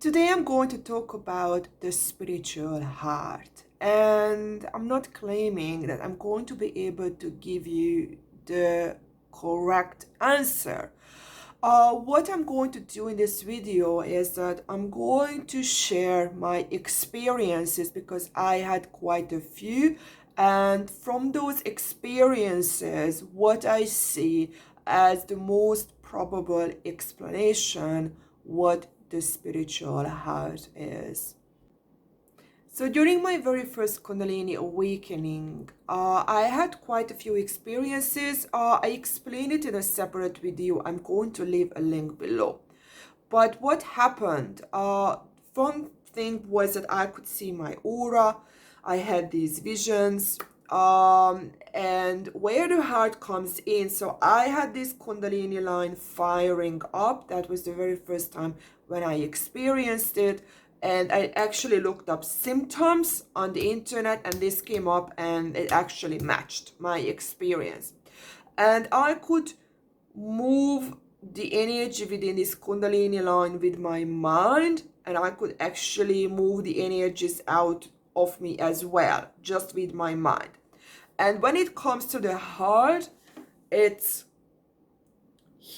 Today I'm going to talk about the spiritual heart, and I'm not claiming that I'm going to be able to give you the correct answer. What I'm going to do in this video is that I'm going to share my experiences because I had quite a few, and from those experiences, what I see as the most probable explanation what the spiritual heart is. So during my very first Kundalini awakening, I had quite a few experiences. I explained it in a separate video. I'm going to leave a link below. But what happened? One thing was that I could see my aura. I had these visions. And where the heart comes in. So I had this Kundalini line firing up. That was the very first time when I experienced it. And I actually looked up symptoms on the internet, and this came up and it actually matched my experience. And I could move the energy within this Kundalini line with my mind, and I could actually move the energies out of me as well, just with my mind. And when it comes to the heart, it's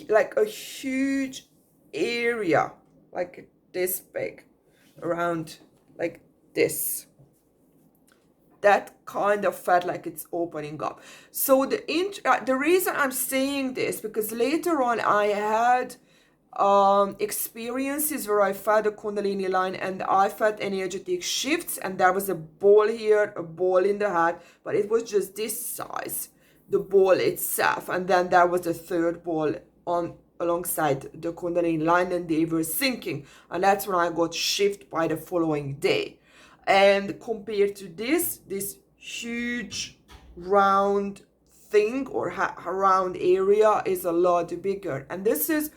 like a huge area, like this big, around like this. That kind of felt like it's opening up. So the reason I'm saying this, because later on I had experiences where I felt a Kundalini line and I felt energetic shifts, and there was a ball here, a ball in the heart, but it was just this size, the ball itself, and then there was a third ball on alongside the Kundalini line, and they were syncing, and that's when I got shift by the following day. And compared to this huge round thing or round area is a lot bigger, and this is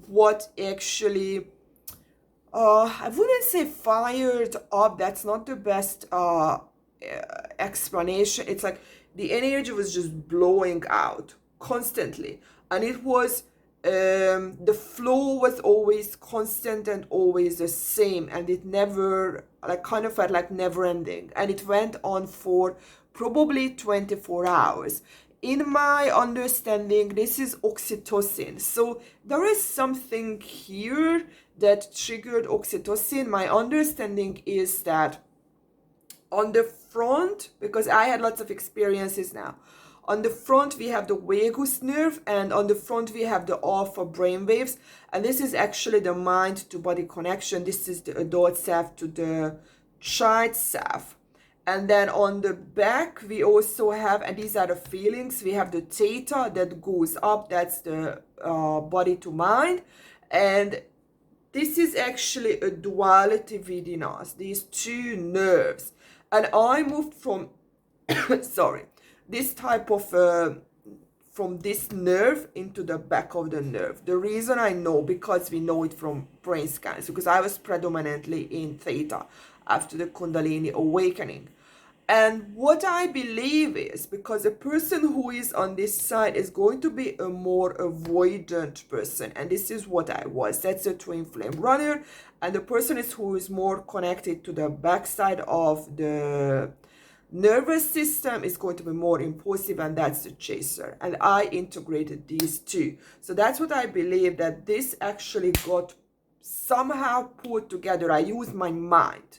what actually I wouldn't say fired up, that's not the best explanation. It's like the energy was just blowing out constantly, and it was the flow was always constant and always the same, and it never, like, kind of felt like never ending, and it went on for probably 24 hours. In my understanding, this is oxytocin. So there is something here that triggered oxytocin. My understanding is that on the front, because I had lots of experiences now, on the front we have the vagus nerve, and on the front we have the alpha brain waves, and this is actually the mind to body connection. This is the adult self to the child self. And then on the back we also have, and these are the feelings, we have the theta that goes up, that's the body to mind, and this is actually a duality within us, these two nerves. And I moved from sorry, this type of from this nerve into the back of the nerve. The reason I know, because we know it from brain scans, because I was predominantly in theta after the Kundalini awakening. And what I believe is, because a person who is on this side is going to be a more avoidant person, and this is what I was. That's a twin flame runner, and the person who is more connected to the backside of the nervous system is going to be more impulsive, and that's the chaser. And I integrated these two. So that's what I believe, that this actually got somehow put together. I used my mind,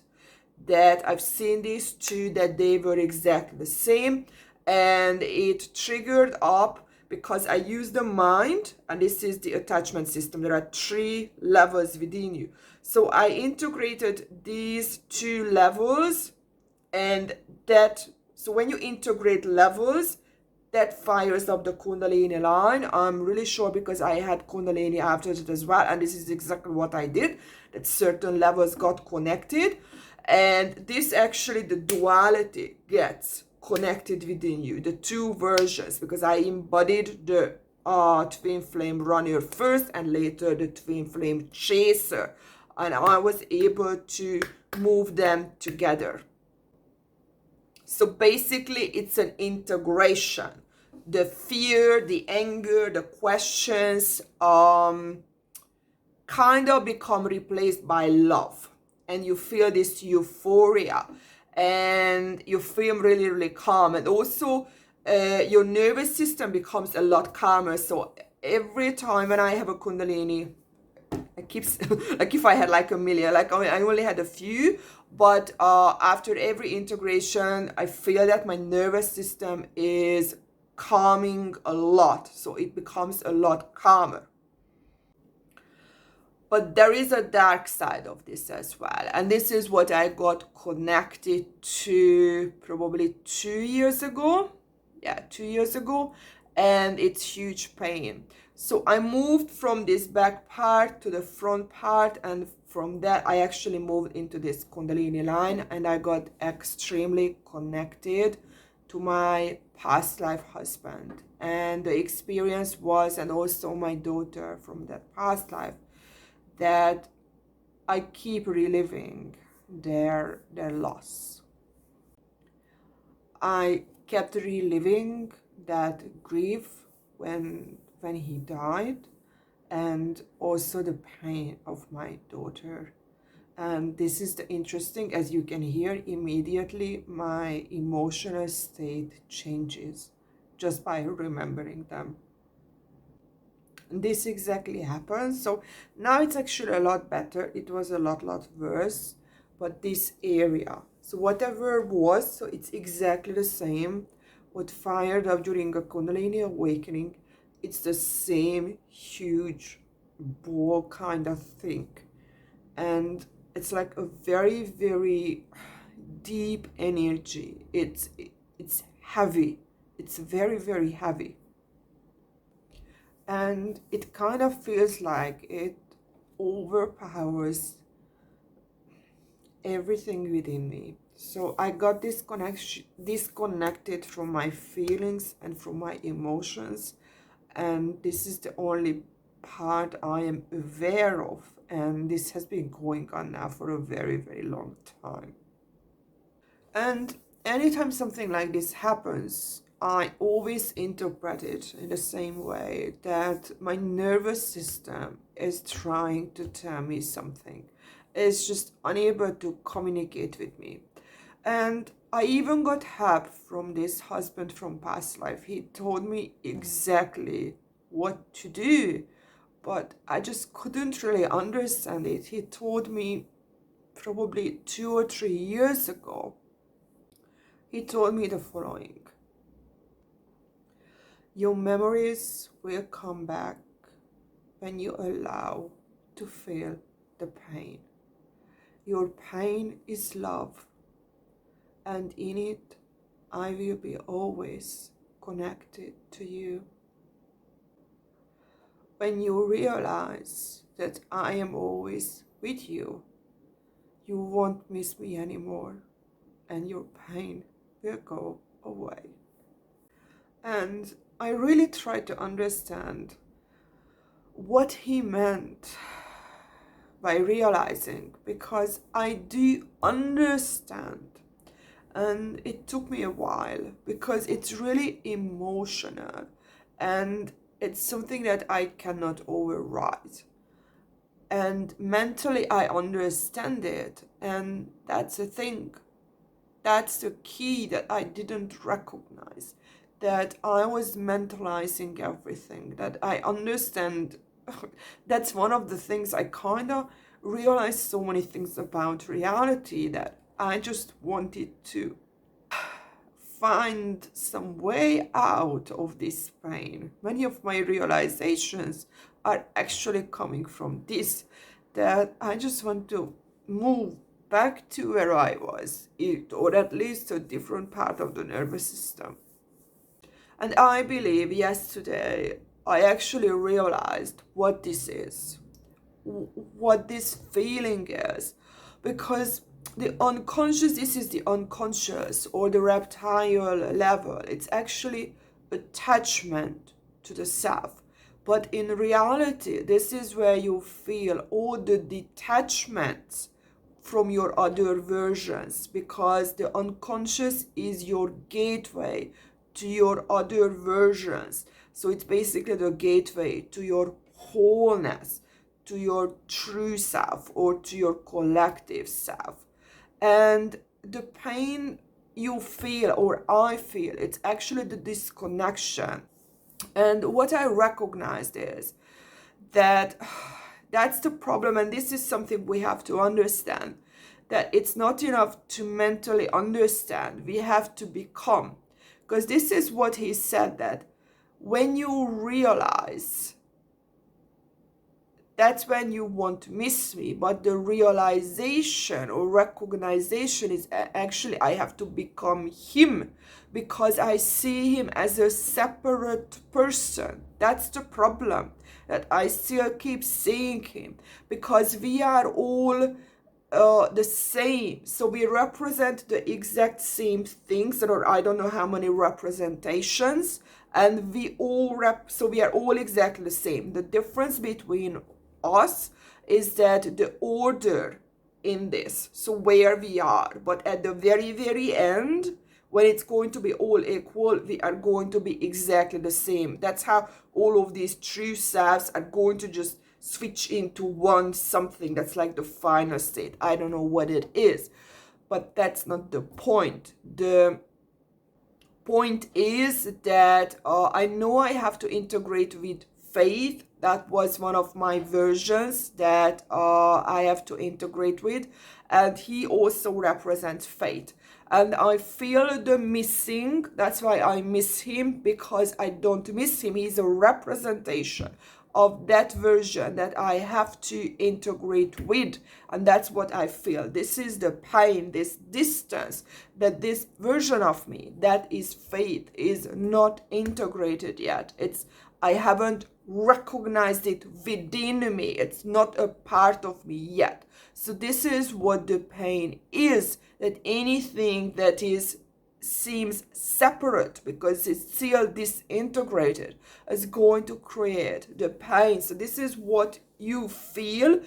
that I've seen these two, that they were exactly the same, and it triggered up because I used the mind, and this is the attachment system. There are 3 levels within you. So I integrated these 2 levels, and that, so when you integrate levels, that fires up the Kundalini line. I'm really sure, because I had Kundalini after it as well, and this is exactly what I did, that certain levels got connected. And this actually, the duality gets connected within you, the 2 versions, because I embodied the twin flame runner first, and later the twin flame chaser, and I was able to move them together. So basically it's an integration. The fear, the anger, the questions, kind of become replaced by love, and you feel this euphoria, and you feel really, really calm. And also your nervous system becomes a lot calmer. So every time when I have a Kundalini, I keep like if I had like a million, like I only had a few, but after every integration, I feel that my nervous system is calming a lot, so it becomes a lot calmer. But there is a dark side of this as well, and this is what I got connected to probably 2 years ago. Yeah, 2 years ago, and it's huge pain. So I moved from this back part to the front part, and from that I actually moved into this Kundalini line, and I got extremely connected to my past life husband. And the experience was, and also my daughter from that past life, that I keep reliving their loss. I kept reliving that grief when he died, and also the pain of my daughter. And this is the interesting, as you can hear, immediately my emotional state changes just by remembering them. This exactly happened. So now it's actually a lot better. It was a lot worse, but this area, so whatever was, so it's exactly the same what fired up during a Kundalini awakening. It's the same huge ball kind of thing, and it's like a very deep energy. It's heavy. It's very heavy, and it kind of feels like it overpowers everything within me. So I got disconnected from my feelings and from my emotions, and this is the only part I am aware of, and this has been going on now for a very long time. And anytime something like this happens, I always interpret it in the same way, that my nervous system is trying to tell me something. It's just unable to communicate with me. And I even got help from this husband from past life. He told me exactly what to do, but I just couldn't really understand it. He told me probably 2 or 3 years ago. He told me the following: your memories will come back when you allow to feel the pain. Your pain is love, and in it, I will be always connected to you. When you realize that I am always with you, you won't miss me anymore, and your pain will go away. And I really tried to understand what he meant by realizing, because I do understand, and it took me a while because it's really emotional and it's something that I cannot override. And mentally I understand it, and that's the thing. That's the key that I didn't recognize, that I was mentalizing everything, that I understand. That's one of the things I kind of realized so many things about reality, that I just wanted to find some way out of this pain. Many of my realizations are actually coming from this, that I just want to move back to where I was, or at least a different part of the nervous system. And I believe yesterday I actually realized what this is, what this feeling is, because the unconscious, this is the unconscious or the reptile level. It's actually attachment to the self. But in reality, this is where you feel all the detachments from your other versions, because the unconscious is your gateway to your other versions. So it's basically the gateway to your wholeness, to your true self or to your collective self. And the pain you feel or I feel, it's actually the disconnection. And what I recognized is that that's the problem, and this is something we have to understand, that it's not enough to mentally understand, we have to become. Because this is what he said, that when you realize, that's when you won't miss me. But the realization or recognition is actually I have to become him, because I see him as a separate person. That's the problem, that I still keep seeing him, because we are all the same. So we represent the exact same things, or I don't know how many representations, and we all so we are all exactly the same. The difference between us is that the order in this, so where we are, but at the very end, when it's going to be all equal, we are going to be exactly the same. That's how all of these true selves are going to just switch into one something that's like the final state. I don't know what it is, but that's not the point. The point is that I know I have to integrate with faith. That was one of my versions that I have to integrate with, and he also represents faith. And I feel the missing. That's why I miss him, because I don't miss him. He's a representation of that version that I have to integrate with. And that's what I feel. This is the pain, this distance, that this version of me, that is faith, is not integrated yet. I haven't recognized it within me. It's not a part of me yet. So this is what the pain is, that anything that seems separate because it's still disintegrated is going to create the pain. So this is what you feel.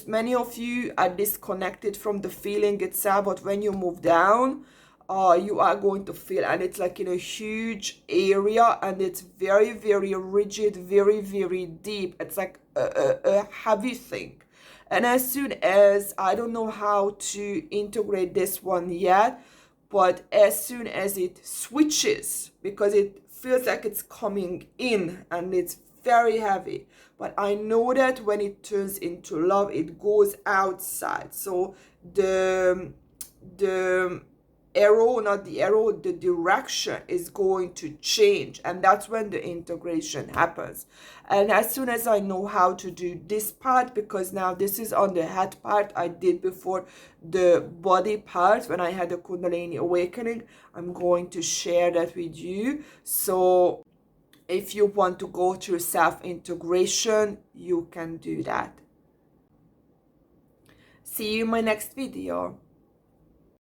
Many of you are disconnected from the feeling itself, but when you move down, you are going to feel, and it's like in a huge area, and it's very, very rigid, very, very deep. It's like a heavy thing. And as soon as, I don't know how to integrate this one yet, but as soon as it switches, because it feels like it's coming in and it's very heavy, but I know that when it turns into love, it goes outside. So the arrow, not the arrow, the direction is going to change, and that's when the integration happens. And as soon as I know how to do this part, because now this is on the head part, I did before the body part when I had a Kundalini awakening, I'm going to share that with you. So if you want to go through self-integration, you can do that. See you in my next video.